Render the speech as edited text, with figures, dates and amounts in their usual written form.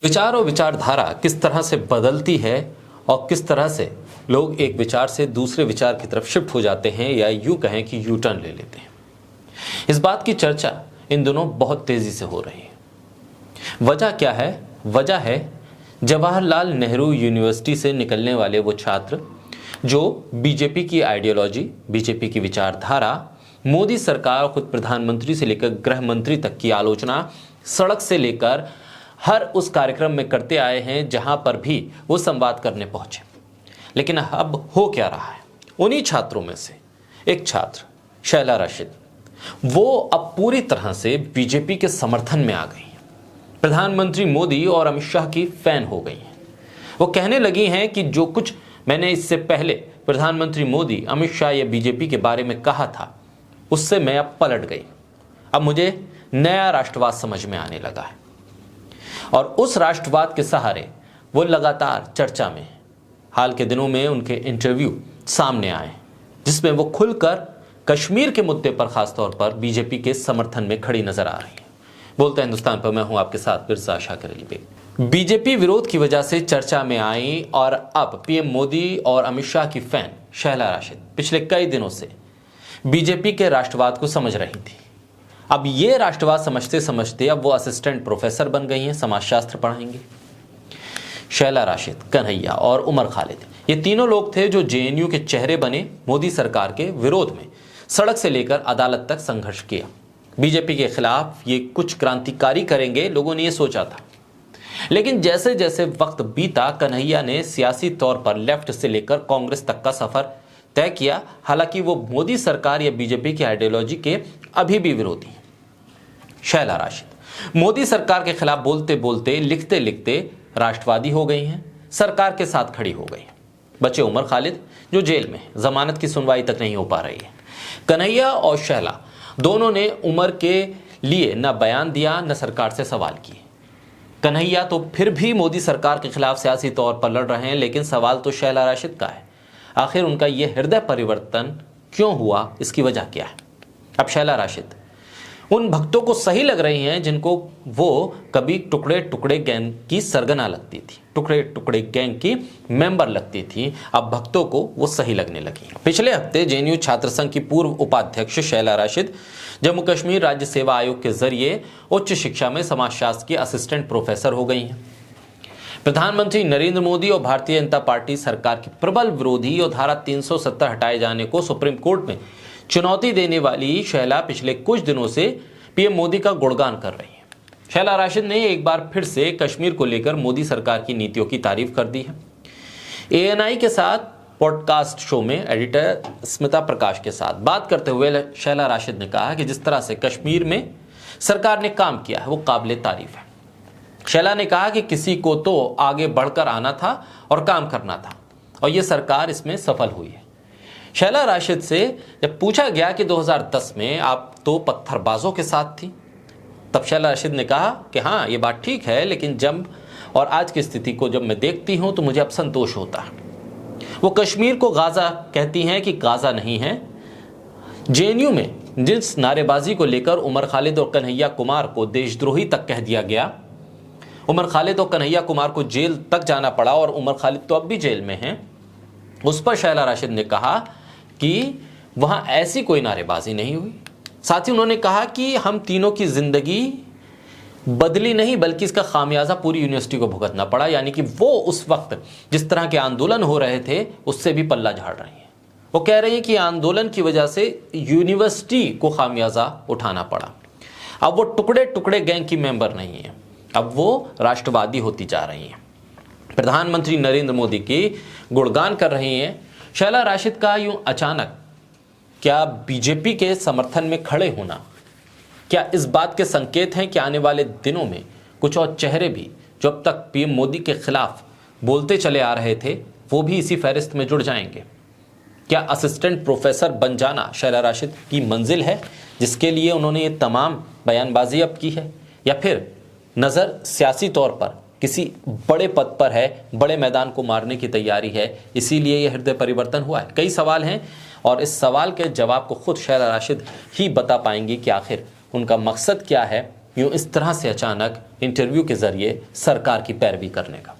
विचार और विचारधारा किस तरह से बदलती है और किस तरह से लोग एक विचार से दूसरे विचार की तरफ शिफ्ट हो जाते हैं या यूं कहें कि यू टर्न ले लेते हैं, इस बात की चर्चा इन दिनों बहुत तेजी से हो रही है। वजह क्या है? वजह है जवाहरलाल नेहरू यूनिवर्सिटी से निकलने वाले वो छात्र जो बीजेपी की आइडियोलॉजी, बीजेपी की विचारधारा, मोदी सरकार, खुद प्रधानमंत्री से लेकर गृह मंत्री तक की आलोचना सड़क से लेकर हर उस कार्यक्रम में करते आए हैं जहां पर भी वो संवाद करने पहुंचे। लेकिन अब हो क्या रहा है? उन्हीं छात्रों में से एक छात्र शैला राशिद, वो अब पूरी तरह से बीजेपी के समर्थन में आ गई हैं, प्रधानमंत्री मोदी और अमित शाह की फैन हो गई हैं। वो कहने लगी हैं कि जो कुछ मैंने इससे पहले प्रधानमंत्री मोदी, अमित शाह या बीजेपी के बारे में कहा था उससे मैं अब पलट गई। अब मुझे नया राष्ट्रवाद समझ में आने लगा है और उस राष्ट्रवाद के सहारे वो लगातार चर्चा में है। हाल के दिनों में उनके इंटरव्यू सामने आए जिसमें वो खुलकर कश्मीर के मुद्दे पर खासतौर पर बीजेपी के समर्थन में खड़ी नजर आ रही है। बोलते हिंदुस्तान पर मैं हूं आपके साथ बिरसा शाकिर अली बेग। बीजेपी विरोध की वजह से चर्चा में आई और अब पीएम मोदी और अमित शाह की फैन शैला राशिद पिछले कई दिनों से बीजेपी के राष्ट्रवाद को समझ रही थी। अब ये राष्ट्रवाद समझते समझते अब वो असिस्टेंट प्रोफेसर बन गई हैं, समाजशास्त्र पढ़ाएंगे। शैला राशिद, कन्हैया और उमर खालिद, ये तीनों लोग थे जो जेएनयू के चेहरे बने। मोदी सरकार के विरोध में सड़क से लेकर अदालत तक संघर्ष किया। बीजेपी के खिलाफ ये कुछ क्रांतिकारी करेंगे, लोगों ने ये सोचा था। लेकिन जैसे जैसे वक्त बीता, कन्हैया ने सियासी तौर पर लेफ्ट से लेकर कांग्रेस तक का सफर तय किया। हालांकि वो मोदी सरकार या बीजेपी की आइडियोलॉजी के अभी भी विरोधी हैं। शैला राशिद मोदी सरकार के खिलाफ बोलते बोलते, लिखते लिखते राष्ट्रवादी हो गई हैं, सरकार के साथ खड़ी हो गई हैं। बचे उमर खालिद जो जेल में, जमानत की सुनवाई तक नहीं हो पा रही है। कन्हैया और शैला दोनों ने उमर के लिए न बयान दिया न सरकार से सवाल किए। कन्हैया तो फिर भी मोदी सरकार के खिलाफ सियासी तौर पर लड़ रहे हैं, लेकिन सवाल तो शैला राशिद का है। आखिर उनका यह हृदय परिवर्तन क्यों हुआ, इसकी वजह क्या है? अब शैला राशिद उन भक्तों को सही लग रही हैं जिनको वो कभी टुकड़े टुकड़े गैंग की सरगना लगती थी, टुकड़े टुकड़े गैंग की मेंबर लगती थी। अब भक्तों को वो सही लगने लगी। पिछले हफ्ते जेएनयू छात्र संघ की पूर्व उपाध्यक्ष शैला राशिद जम्मू कश्मीर राज्य सेवा आयोग के जरिए उच्च शिक्षा में समाजशास्त्र की असिस्टेंट प्रोफेसर हो गई हैं। प्रधानमंत्री नरेंद्र मोदी और भारतीय जनता पार्टी सरकार की प्रबल विरोधी और धारा 370 हटाए जाने को सुप्रीम कोर्ट में चुनौती देने वाली शैला पिछले कुछ दिनों से पीएम मोदी का गुणगान कर रही हैं। शैला राशिद ने एक बार फिर से कश्मीर को लेकर मोदी सरकार की नीतियों की तारीफ कर दी है। एएनआई के साथ पॉडकास्ट शो में एडिटर स्मिता प्रकाश के साथ बात करते हुए शैला राशिद ने कहा कि जिस तरह से कश्मीर में सरकार ने काम किया है वो काबिले तारीफ है। शैला ने कहा कि किसी को तो आगे बढ़कर आना था और काम करना था और ये सरकार इसमें सफल हुई है। शैला राशिद से जब पूछा गया कि 2010 में आप तो पत्थरबाजों के साथ थी, तब शैला राशिद ने कहा कि हाँ ये बात ठीक है, लेकिन जब और आज की स्थिति को जब मैं देखती हूं तो मुझे अब संतोष होता है। वो कश्मीर को गाजा कहती हैं कि गाजा नहीं है। जेएनयू में जिस नारेबाजी को लेकर उमर खालिद और कन्हैया कुमार को देशद्रोही तक कह दिया गया, उमर खालिद और कन्हैया कुमार को जेल तक जाना पड़ा और उमर खालिद तो अब भी जेल में हैं, उस पर शैला राशिद ने कहा कि वहां ऐसी कोई नारेबाजी नहीं हुई। साथ ही उन्होंने कहा कि हम तीनों की जिंदगी बदली नहीं बल्कि इसका खामियाजा पूरी यूनिवर्सिटी को भुगतना पड़ा। यानी कि वो उस वक्त जिस तरह के आंदोलन हो रहे थे उससे भी पल्ला झाड़ रही हैं। वो कह रही हैं कि आंदोलन की वजह से यूनिवर्सिटी को खामियाजा उठाना पड़ा। अब वो टुकड़े टुकड़े गैंग की मेंबर नहीं है, अब वो राष्ट्रवादी होती जा रही हैं। प्रधानमंत्री नरेंद्र मोदी की गुणगान कर रही हैं। शैला राशिद का यूं अचानक क्या बीजेपी के समर्थन में खड़े होना क्या इस बात के संकेत हैं कि आने वाले दिनों में कुछ और चेहरे भी जो अब तक पीएम मोदी के खिलाफ बोलते चले आ रहे थे वो भी इसी फहरिस्त में जुड़ जाएंगे? क्या असिस्टेंट प्रोफेसर बन जाना शैला राशिद की मंजिल है जिसके लिए उन्होंने ये तमाम बयानबाजी अब की है, या फिर नज़र सियासी तौर पर किसी बड़े पद पर है, बड़े मैदान को मारने की तैयारी है, इसीलिए यह हृदय परिवर्तन हुआ है? कई सवाल हैं और इस सवाल के जवाब को खुद शैला राशिद ही बता पाएंगी कि आखिर उनका मकसद क्या है यूं इस तरह से अचानक इंटरव्यू के जरिए सरकार की पैरवी करने का।